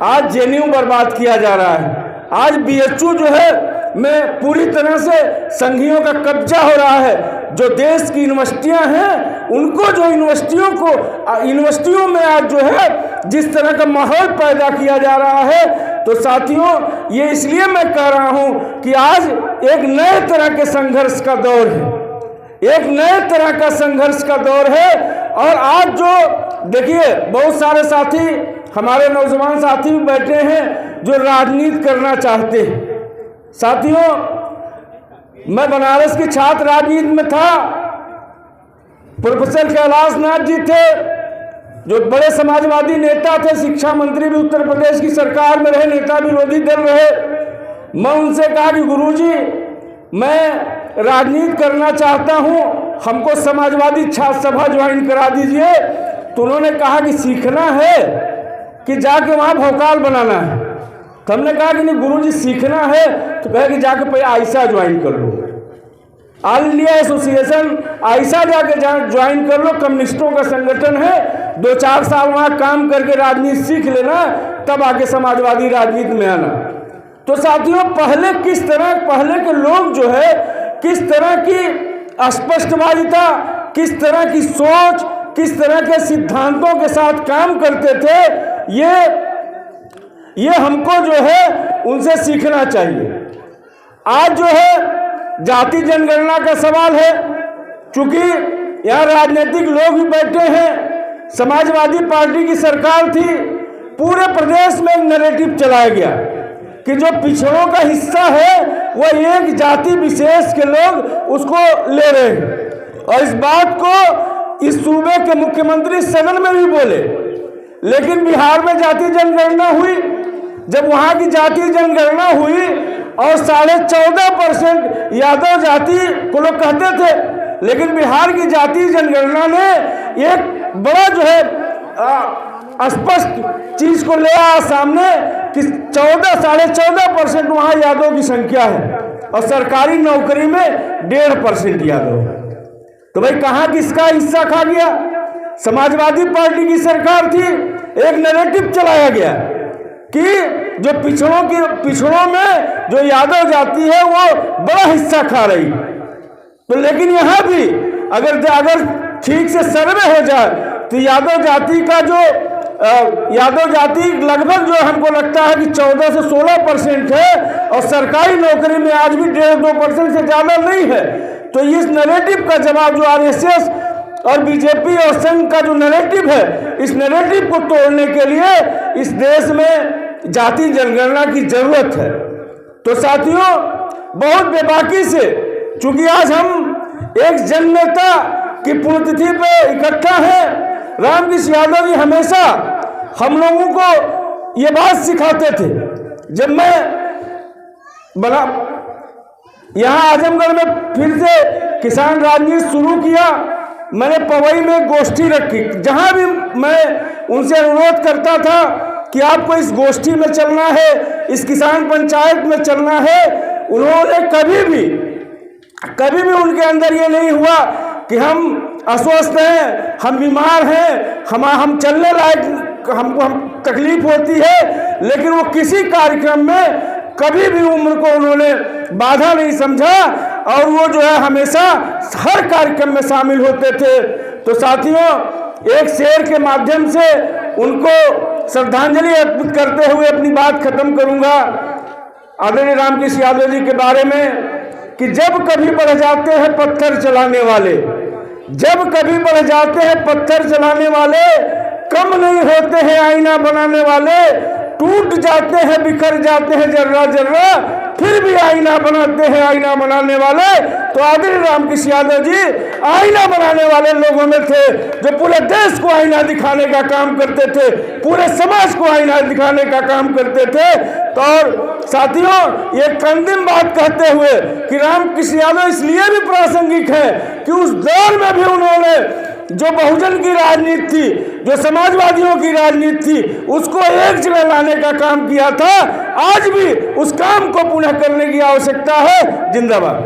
आज जेएनयू बर्बाद किया जा रहा है। आज बीएचयू जो है में पूरी तरह से संघियों का कब्जा हो रहा है। जो देश की यूनिवर्सिटियां हैं उनको, जो यूनिवर्सिटियों में आज जो है जिस तरह का माहौल पैदा किया जा रहा है, तो साथियों ये इसलिए मैं कह रहा हूं कि आज एक नए तरह के संघर्ष का दौर है, एक नए तरह का संघर्ष का दौर है। और आज जो देखिए बहुत सारे साथी, हमारे नौजवान साथी भी बैठे हैं जो राजनीति करना चाहते हैं। साथियों, मैं बनारस के छात्र राजनीति में था। प्रोफेसर कैलाश नाथ जी थे जो बड़े समाजवादी नेता थे, शिक्षा मंत्री भी उत्तर प्रदेश की सरकार में रहे, नेता विरोधी दल रहे। मैं उनसे कहा कि गुरुजी मैं राजनीति करना चाहता हूं, हमको समाजवादी छात्र सभा ज्वाइन करा दीजिए। तो उन्होंने कहा कि सीखना है कि जाके वहां भौकाल बनाना है। तो हमने कहा कि नहीं गुरुजी सीखना है, तो कहे कि जाके पहले आइसा ज्वाइन कर लो, ऑल इंडिया एसोसिएशन आइसा जाके ज्वाइन कर लो, कम्युनिस्टों का संगठन है। 2-4 साल वहाँ काम करके राजनीति सीख लेना, तब आके समाजवादी राजनीति में आना। तो साथियों पहले के लोग जो है किस तरह की अस्पष्टवादिता, किस तरह की सोच, किस तरह के सिद्धांतों के साथ काम करते थे, ये हमको जो है उनसे सीखना चाहिए। आज जो है जाति जनगणना का सवाल है, चूंकि यहाँ राजनीतिक लोग भी बैठे हैं, समाजवादी पार्टी की सरकार थी, पूरे प्रदेश में एक नैरेटिव चलाया गया कि जो पिछड़ों का हिस्सा है वह एक जाति विशेष के लोग उसको ले रहे हैं। और इस बात को इस सूबे के मुख्यमंत्री सदन में भी बोले। लेकिन बिहार में जाति जनगणना हुई, जब वहां की जाति जनगणना हुई और 14.5% यादव जाति को लोग कहते थे, लेकिन बिहार की जाति जनगणना ने एक बड़ा जो है स्पष्ट चीज को ले आया सामने कि 14.5% वहां यादव की संख्या है और सरकारी नौकरी में 1.5% यादव है। तो भाई कहां किसका हिस्सा खा गया? समाजवादी पार्टी की सरकार थी, एक नैरेटिव चलाया गया कि जो पिछड़ों में जो यादव जाति है वो बड़ा हिस्सा खा रही। तो लेकिन यहाँ भी अगर ठीक से सर्वे हो जाए तो यादव जाति लगभग जो हमको लगता है कि 14 से 16% है और सरकारी नौकरी में आज भी 1.5-2% से ज्यादा नहीं है। तो इस नैरेटिव का जवाब जो आरएसएस और बीजेपी और संघ का जो नैरेटिव है, इस नैरेटिव को तोड़ने के लिए इस देश में जाति जनगणना की जरूरत है। तो साथियों बहुत बेबाकी से, चूंकि आज हम एक जननेता की पुण्यतिथि पे इकट्ठा हैं, रामकृष्ण यादव जी हमेशा हम लोगों को ये बात सिखाते थे। जब मैं यहाँ आजमगढ़ में फिर से किसान राजनीति शुरू किया, मैंने पवई में गोष्ठी रखी, जहाँ भी मैं उनसे अनुरोध करता था कि आपको इस गोष्ठी में चलना है, इस किसान पंचायत में चलना है, उन्होंने कभी भी उनके अंदर ये नहीं हुआ कि हम अस्वस्थ हैं, हम बीमार हैं, हम चलने लायक, हमको तकलीफ होती है। लेकिन वो किसी कार्यक्रम में कभी भी उम्र को उन्होंने बाधा नहीं समझा और वो जो है हमेशा हर कार्यक्रम में शामिल होते थे। तो साथियों एक शेर के माध्यम से उनको श्रद्धांजलि अर्पित करते हुए अपनी बात खत्म करूंगा। आदरणीय रामकृष्ण यादव जी के बारे में कि जब कभी बढ़ जाते हैं पत्थर चलाने वाले, जब कभी बढ़ जाते हैं पत्थर चलाने वाले, कम नहीं होते हैं आईना बनाने वाले, टूट जाते हैं बिखर जाते हैं जर्रा जर्रा, फिर भी आईना बनाते हैं आईना बनाने वाले। तो आदरणीय रामकृष्ण यादव जी आईना बनाने वाले लोगों में थे, जो पूरे देश को आईना दिखाने का काम करते थे, पूरे समाज को आईना दिखाने का काम करते थे। तो और साथियों ये अंतिम बात कहते हुए कि रामकृष्ण यादव इसलिए भी प्रासंगिक है कि उस दौर में भी उन्होंने जो बहुजन की राजनीति थी, जो समाजवादियों की राजनीति थी, उसको एक जगह लाने का काम किया था। आज भी उस काम को पुनः करने की आवश्यकता है। जिंदाबाद।